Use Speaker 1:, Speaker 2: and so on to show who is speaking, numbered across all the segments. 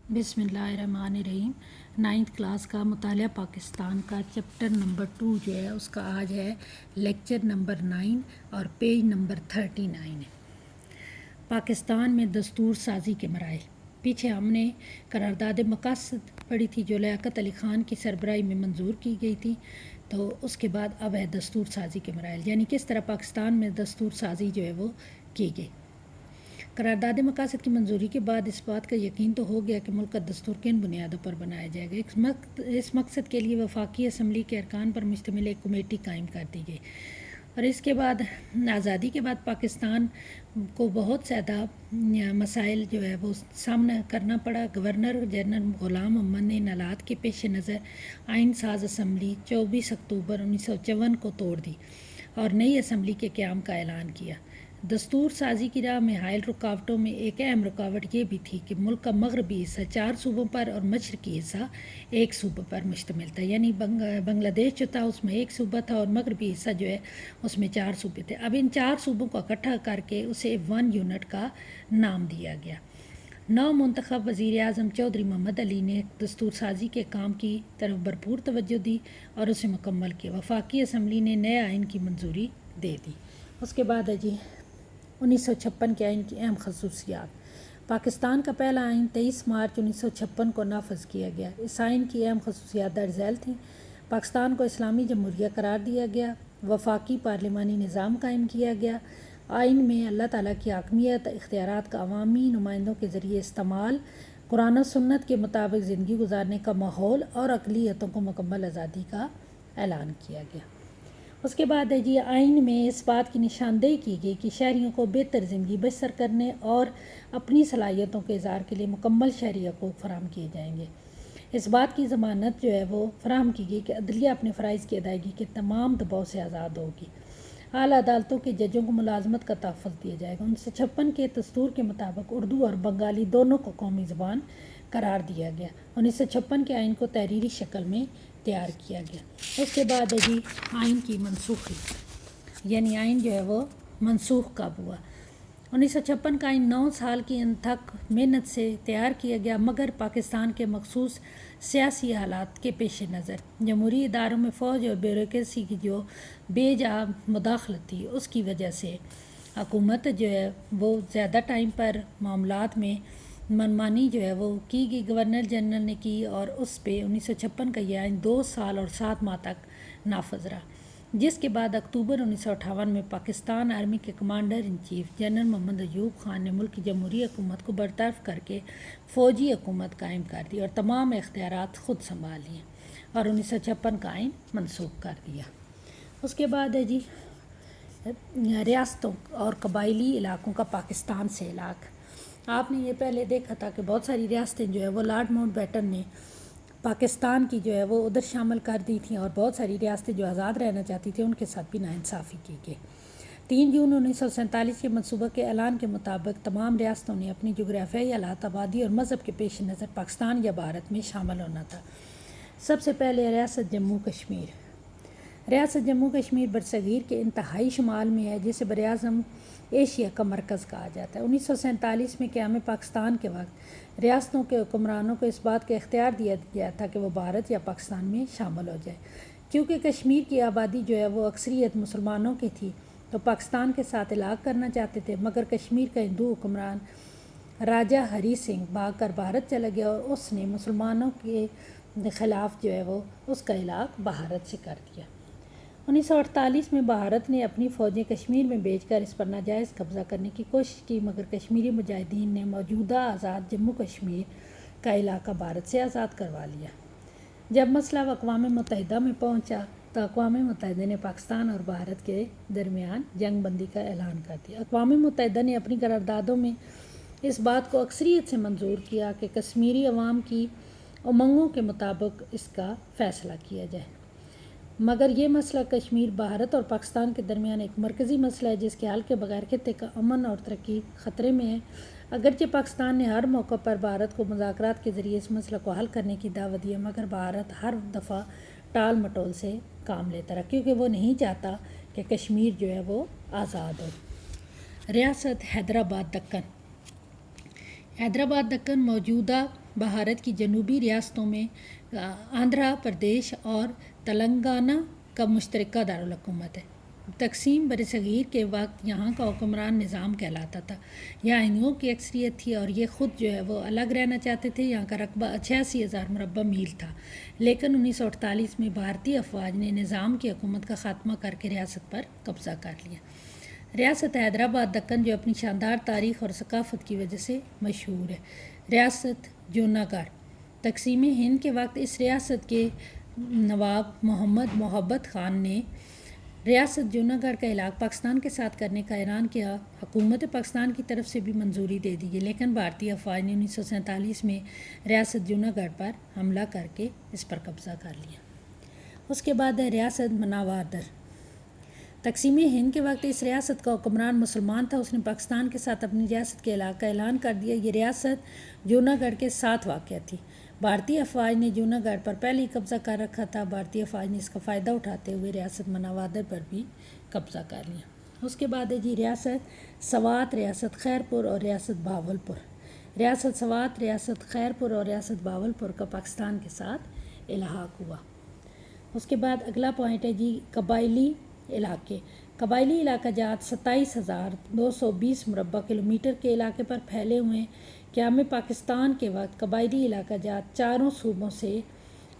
Speaker 1: بسم اللہ الرحمن الرحیم۔ 9th کلاس کا مطالعہ پاکستان کا چیپٹر نمبر 2 جو ہے اس کا آج ہے لیکچر نمبر 9 اور پیج نمبر 39 ہے۔ پاکستان میں دستور سازی کے مراحل۔ پیچھے ہم نے قرارداد مقاصد پڑھی تھی جو لیاقت علی خان کی سربراہی میں منظور کی گئی تھی، تو اس کے بعد اب ہے دستور سازی کے مراحل، یعنی کس طرح پاکستان میں دستور سازی جو ہے وہ کی گئی۔ قرارداد مقاصد کی منظوری کے بعد اس بات کا یقین تو ہو گیا کہ ملک کا دستور کن بنیادوں پر بنایا جائے گا۔ اس مقصد کے لیے وفاقی اسمبلی کے ارکان پر مشتمل ایک کمیٹی قائم کر دی گئی، اور اس کے بعد آزادی کے بعد پاکستان کو بہت زیادہ مسائل جو ہے وہ سامنا کرنا پڑا۔ گورنر جنرل غلام محمد نے ان حالات کے پیش نظر آئین ساز اسمبلی 24 اکتوبر 1954 کو توڑ دی اور نئی اسمبلی کے قیام کا اعلان کیا۔ دستور سازی کی راہ میں حائل رکاوٹوں میں ایک اہم رکاوٹ یہ بھی تھی کہ ملک کا مغربی حصہ 4 صوبوں پر اور مشرقی حصہ ایک صوبے پر مشتمل تھا، یعنی بنگلہ دیش جو تھا اس میں ایک صوبہ تھا اور مغربی حصہ جو ہے اس میں 4 صوبے تھے۔ اب ان 4 صوبوں کو اکٹھا کر کے اسے 1 یونٹ کا نام دیا گیا۔ نو منتخب وزیر اعظم چودھری محمد علی نے دستور سازی کے کام کی طرف بھرپور توجہ دی اور اسے مکمل کیا۔ وفاقی اسمبلی نے نئے آئین کی منظوری دے دی۔ اس کے بعد ہے 1956 کے آئین کی اہم خصوصیات۔ پاکستان کا پہلا آئین 23 مارچ 1956 کو نافذ کیا گیا۔ اس آئین کی اہم خصوصیات درج ذیل تھیں۔ پاکستان کو اسلامی جمہوریہ قرار دیا گیا، وفاقی پارلیمانی نظام قائم کیا گیا، آئین میں اللہ تعالیٰ کی حاکمیت، اختیارات کا عوامی نمائندوں کے ذریعے استعمال، قرآن و سنت کے مطابق زندگی گزارنے کا ماحول اور اقلیتوں کو مکمل آزادی کا اعلان کیا گیا۔ اس کے بعد ہے آئین میں اس بات کی نشاندہی کی گئی کہ شہریوں کو بہتر زندگی بسر کرنے اور اپنی صلاحیتوں کے اظہار کے لیے مکمل شہری حقوق فراہم کیے جائیں گے۔ اس بات کی ضمانت جو ہے وہ فراہم کی گئی کہ عدلیہ اپنے فرائض کی ادائیگی کے تمام دباؤ سے آزاد ہوگی۔ اعلیٰ عدالتوں کے ججوں کو ملازمت کا تحفظ دیا جائے گا۔ 1956 کے دستور کے مطابق اردو اور بنگالی دونوں کو قومی زبان قرار دیا گیا۔ 1956 کے آئین کو تحریری شکل میں تیار کیا گیا۔ اس کے بعد ہے آئین کی منسوخی، یعنی آئین جو ہے وہ منسوخ کب ہوا۔ 1956 کا آئین 9 سال کی انتھک محنت سے تیار کیا گیا، مگر پاکستان کے مخصوص سیاسی حالات کے پیش نظر جمہوری اداروں میں فوج اور بیوروکریسی کی جو بے جا مداخلت تھی اس کی وجہ سے حکومت جو ہے وہ زیادہ ٹائم پر معاملات میں منمانی جو ہے وہ کی گئی، گورنر جنرل نے کی، اور اس پہ 1956 کا یہ آئین 2 سال اور 7 ماہ تک نافذ رہا، جس کے بعد اکتوبر 1958 میں پاکستان آرمی کے کمانڈر ان چیف جنرل محمد ایوب خان نے ملک کی جمہوری حکومت کو برطرف کر کے فوجی حکومت قائم کر دی اور تمام اختیارات خود سنبھال لیے اور 1956 کا آئین منسوخ کر دیا۔ اس کے بعد ہے ریاستوں اور قبائلی علاقوں کا پاکستان سے الگ۔ آپ نے یہ پہلے دیکھا تھا کہ بہت ساری ریاستیں جو ہے وہ لارڈ ماؤنٹ بیٹن نے پاکستان کی جو ہے وہ ادھر شامل کر دی تھیں، اور بہت ساری ریاستیں جو آزاد رہنا چاہتی تھیں ان کے ساتھ بھی ناانصافی کی گئی۔ 3 جون 1947 کے منصوبہ کے اعلان کے مطابق تمام ریاستوں نے اپنی جغرافیائی حالات، آبادی اور مذہب کے پیش نظر پاکستان یا بھارت میں شامل ہونا تھا۔ سب سے پہلے ریاست جموں کشمیر۔ ریاست جموں کشمیر برصغیر کے انتہائی شمال میں ہے، جسے براعظم ایشیا کا مرکز کہا جاتا ہے۔ 1947 میں قیام پاکستان کے وقت ریاستوں کے حکمرانوں کو اس بات کا اختیار دیا گیا تھا کہ وہ بھارت یا پاکستان میں شامل ہو جائے۔ کیونکہ کشمیر کی آبادی جو ہے وہ اکثریت مسلمانوں کی تھی تو پاکستان کے ساتھ الحاق کرنا چاہتے تھے، مگر کشمیر کا ہندو حکمران راجہ ہری سنگھ بھاگ کر بھارت چلا گیا اور اس نے مسلمانوں کے خلاف جو ہے وہ اس کا الحاق بھارت سے کر دیا۔ 1948 میں بھارت نے اپنی فوجیں کشمیر میں بھیج کر اس پر ناجائز قبضہ کرنے کی کوشش کی، مگر کشمیری مجاہدین نے موجودہ آزاد جموں کشمیر کا علاقہ بھارت سے آزاد کروا لیا۔ جب مسئلہ اقوام متحدہ میں پہنچا تو اقوام متحدہ نے پاکستان اور بھارت کے درمیان جنگ بندی کا اعلان کر دیا۔ اقوام متحدہ نے اپنی قراردادوں میں اس بات کو اکثریت سے منظور کیا کہ کشمیری عوام کی امنگوں کے مطابق اس کا فیصلہ کیا جائے، مگر یہ مسئلہ کشمیر بھارت اور پاکستان کے درمیان ایک مرکزی مسئلہ ہے جس کے حل کے بغیر خطے کا امن اور ترقی خطرے میں ہے۔ اگرچہ پاکستان نے ہر موقع پر بھارت کو مذاکرات کے ذریعے اس مسئلہ کو حل کرنے کی دعوت دی، مگر بھارت ہر دفعہ ٹال مٹول سے کام لیتا رہا، کیونکہ وہ نہیں چاہتا کہ کشمیر جو ہے وہ آزاد ہو۔ ریاست حیدرآباد دکن۔ حیدرآباد دکن موجودہ بھارت کی جنوبی ریاستوں میں آندھرا پردیش اور تلنگانہ کا مشترکہ دارالحکومت ہے۔ تقسیم برصغیر کے وقت یہاں کا حکمران نظام کہلاتا تھا۔ یہاں ہندوؤں کی اکثریت تھی اور یہ خود جو ہے وہ الگ رہنا چاہتے تھے۔ یہاں کا رقبہ 86,000 مربع میل تھا، لیکن 1948 میں بھارتی افواج نے نظام کی حکومت کا خاتمہ کر کے ریاست پر قبضہ کر لیا۔ ریاست حیدرآباد دکن جو اپنی شاندار تاریخ اور ثقافت کی وجہ سے مشہور ہے۔ ریاست جوناگڑھ تقسیم ہند کے وقت اس ریاست کے نواب محمد محبت خان نے ریاست جوناگڑھ کا علاقہ پاکستان کے ساتھ کرنے کا اعلان کیا۔ حکومت پاکستان کی طرف سے بھی منظوری دے دی گئی، لیکن بھارتی افواج نے 1947 میں ریاست جوناگڑھ پر حملہ کر کے اس پر قبضہ کر لیا۔ اس کے بعد ہے ریاست مناوادر۔ تقسیم ہند کے وقت اس ریاست کا حکمران مسلمان تھا۔ اس نے پاکستان کے ساتھ اپنی ریاست کے علاقہ کا اعلان کر دیا۔ یہ ریاست جوناگڑھ کے ساتھ واقع تھی۔ بھارتی افواج نے جوناگڑھ پر پہلے ہی قبضہ کر رکھا تھا۔ بھارتی افواج نے اس کا فائدہ اٹھاتے ہوئے ریاست مناوادر پر بھی قبضہ کر لیا۔ اس کے بعد ہے ریاست سوات، ریاست خیرپور اور ریاست بہاولپور۔ ریاست سوات، ریاست خیرپور اور ریاست بہاولپور کا پاکستان کے ساتھ الحاق ہوا۔ اس کے بعد اگلا پوائنٹ ہے قبائلی علاقے۔ قبائلی علاقہ جات 27,220 مربع کلومیٹر کے علاقے پر پھیلے ہوئے ہیں۔ قیام پاکستان کے وقت قبائلی علاقہ جات چاروں صوبوں سے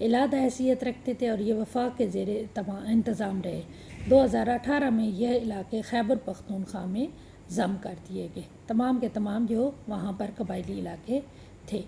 Speaker 1: علیحدہ حیثیت رکھتے تھے اور یہ وفاق کے زیر انتظام رہے۔ 2018 میں یہ علاقے خیبر پختونخوا میں ضم کر دیے گئے، تمام کے تمام جو وہاں پر قبائلی علاقے تھے۔